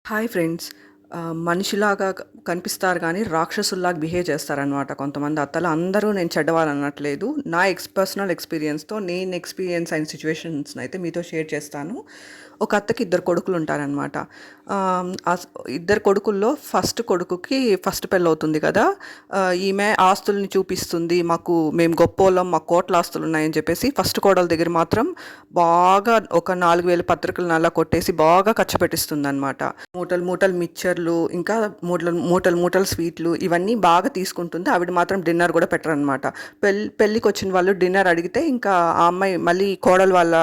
Hi friends. మనిషిలాగా కనిపిస్తారు గానీ, రాక్షసుల్లాగా బిహేవ్ చేస్తారనమాట కొంతమంది అత్తలు. అందరూ నేను చెడ్డవాళ్ళనట్లేదు. నా పర్సనల్ ఎక్స్‌పీరియన్స్‌తో నేను ఎక్స్‌పీరియన్స్ అయిన సిట్యుయేషన్స్‌నయితే మీతో షేర్ చేస్తాను. ఒక అత్తకి ఇద్దరు కొడుకులుంటారనమాట. ఇద్దరు కొడుకుల్లో ఫస్ట్ కొడుకుకి ఫస్ట్ పెళ్ళవుతుంది కదా! ఈమె ఆస్తుల్ని చూపిస్తుంది. మేము గొప్పోళ్ళం, మాకు కోట్ల ఆస్తులున్నాయని చెప్పేసి ఫస్ట్ కోడలు దగ్గర మాత్రం బాగా ఒక 4000 పత్రికలను అలా కొట్టేసి బాగా ఖర్చు పెట్టిస్తుందనమాట. మూటలు మూటలు మిక్చర్లు, ఇంకా మూటలు మూటలు స్వీట్లు ఇవన్నీ బాగా తీసుకుంటుంది. ఆవిడ మాత్రం డిన్నర్ కూడా పెట్టరనమాట. పెళ్ళికొచ్చిన వాళ్ళు డిన్నర్ అడిగితే ఇంకా ఆ అమ్మాయి మళ్ళీ కోడలు వాళ్ళ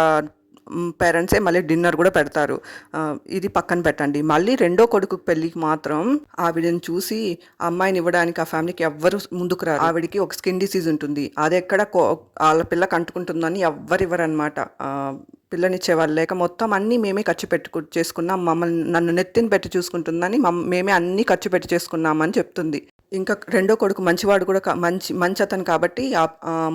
పేరెంట్సే మళ్ళీ డిన్నర్ కూడా పెడతారు. ఇది పక్కన పెట్టండి. మళ్ళీ రెండో కొడుకు పెళ్ళికి మాత్రం ఆవిడని చూసి అమ్మాయిని ఇవ్వడానికి ఆ ఫ్యామిలీకి ఎవ్వరు ముందుకు రారు. ఆవిడికి ఒక స్కిన్ డిసీజ్ ఉంటుంది. అది ఎక్కడ వాళ్ళ పిల్లకి అంటుకుంటుందని ఎవ్వరు ఇవ్వరనమాట. పిల్లనిచ్చేవాళ్ళు లేక మొత్తం అన్నీ మేమే ఖర్చు చేసుకున్నాం, నన్ను నెత్తిన పెట్టి చూసుకుంటుందని మేమే అన్నీ ఖర్చు పెట్టి చేసుకున్నామని చెప్తుంది. ఇంకా రెండో కొడుకు మంచివాడు కూడా మంచి అతను కాబట్టి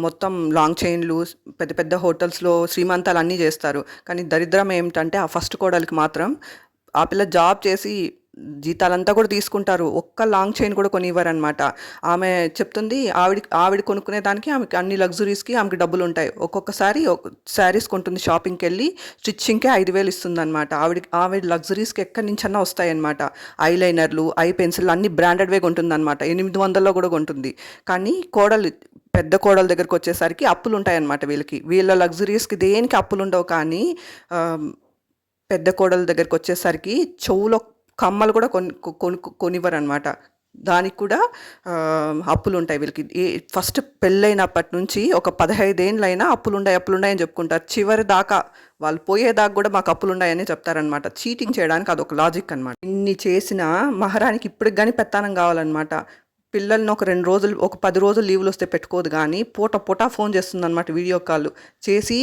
మొత్తం లాంగ్ చైన్లు, పెద్ద పెద్ద హోటల్స్‌లో శ్రీమంతాలు అన్నీ చేస్తారు. కానీ దరిద్రం ఏమిటంటే ఆ ఫస్ట్ కోడలికి మాత్రం ఆ పిల్ల జాబ్ చేసి జీతాలంతా కూడా తీసుకుంటారు. ఒక్క లాంగ్ చైన్ కూడా కొనివ్వరనమాట. ఆమె చెప్తుంది ఆవిడ కొనుక్కునే దానికి ఆమెకి అన్ని లగ్జరీస్‌కి ఆమెకి డబ్బులుంటాయి. ఒక్కొక్కసారి శారీస్ కొంటుంది షాపింగ్‌కెళ్ళి, స్టిచ్చింగ్‌కే 5,000 ఇస్తుందనమాట. ఆవిడ లగ్జరీస్‌కి ఎక్కడి నుంచన్నా వస్తాయన్నమాట. ఐలైనర్లు, ఐ పెన్సిల్లు అన్నీ బ్రాండెడ్‌వే కొంటుందనమాట. 800లో కూడా కొంటుంది. కానీ పెద్ద కోడల దగ్గరకొచ్చేసరికి అప్పులుంటాయన్నమాట వీళ్ళకి. వీళ్ళ లగ్జరీస్‌కి దేనికి అప్పులుండవు కానీ పెద్ద కోడల దగ్గరకొచ్చేసరికి చెవులో కమ్మలు కూడా కొనివ్వరనమాట. దానికి కూడా అప్పులుంటాయి వీళ్ళకి. ఫస్ట్ పెళ్ళైనప్పటి నుంచి ఒక 15 ఏండ్లైనా అప్పులున్నాయని చెప్పుకుంటారు. చివరి దాకా వాళ్ళు పోయేదాకా కూడా మాకు అప్పులున్నాయని చెప్తారనమాట. చీటింగ్ చేయడానికి అదొక లాజిక్ అనమాట. ఇన్ని చేసిన మహారాణికి ఇప్పటికి కానీ పెత్తానం కావాలన్నమాట. పిల్లల్ని ఒక 2 రోజులు, ఒక 10 రోజులు లీవ్‌లు వస్తే పెట్టుకోదు కానీ పూట ఫోన్ చేస్తుందనమాట వీడియో కాల్ చేసి.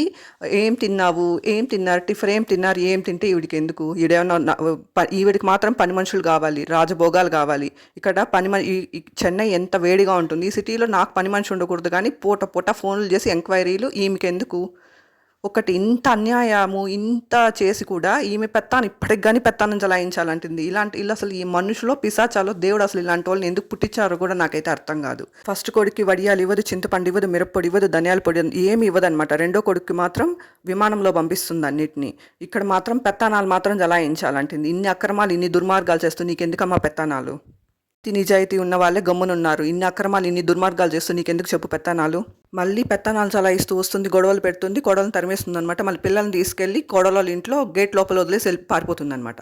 ఏం తిన్నావు? ఏం తిన్నారు? టిఫిన్ ఏం తిన్నారు? ఏం తింటే ఈవిడికెందుకు? ఈవిడికి మాత్రం పని మనుషులు కావాలి, రాజభోగాలు కావాలి. ఇక్కడ ఈ చెన్నై ఎంత వేడిగా ఉంటుంది. ఈ సిటీలో నాకు పని మనిషి ఉండకూడదు కానీ పూట ఫోన్లు చేసి ఎంక్వైరీలు ఈమెకెందుకు? ఒకటి ఇంత అన్యాయము ఇంత చేసి కూడా ఈమె ఇప్పటికి కానీ పెత్తానం చలాయించాలంటుంది. ఇలా అసలు ఈ మనుషులో పిశాచాలో దేవుడు అసలు ఇలాంటి వాళ్ళని ఎందుకు పుట్టించారో కూడా నాకైతే అర్థం కాదు. ఫస్ట్ కొడుక్కి వడియాలు ఇవ్వదు, చింతపండు ఇవ్వదు, మిరప్పొడి ఇవ్వదు, ధనియాల పొడి ఏమి ఇవ్వదనమాట. రెండో కొడుక్కి మాత్రం విమానంలో పంపిస్తుంది అన్నిటినీ. ఇక్కడ మాత్రం పెత్తానాలు మాత్రం చలాయించాలంటుంది. ఇన్ని అక్రమాలు, ఇన్ని దుర్మార్గాలు చేస్తూ నీకెందుకమ్మా పెత్తానాలు? నిజాయితీ ఉన్న వాళ్ళే గమ్మునున్నారు. ఇన్ని అక్రమాలు, ఇన్ని దుర్మార్గాలు చేస్తూ నీకెందుకు చెప్పు పెత్తనాలు? మళ్ళీ పెత్తనాలు చలాయిస్తూ వస్తుంది, గొడవలు పెడుతుంది, కోడలను తరిమేస్తుంది అనమాట. మళ్ళీ పిల్లల్ని తీసుకెళ్ళి కోడలోళ్ళ ఇంట్లో గేట్ లోపల వదిలేసి పారిపోతుంది అనమాట.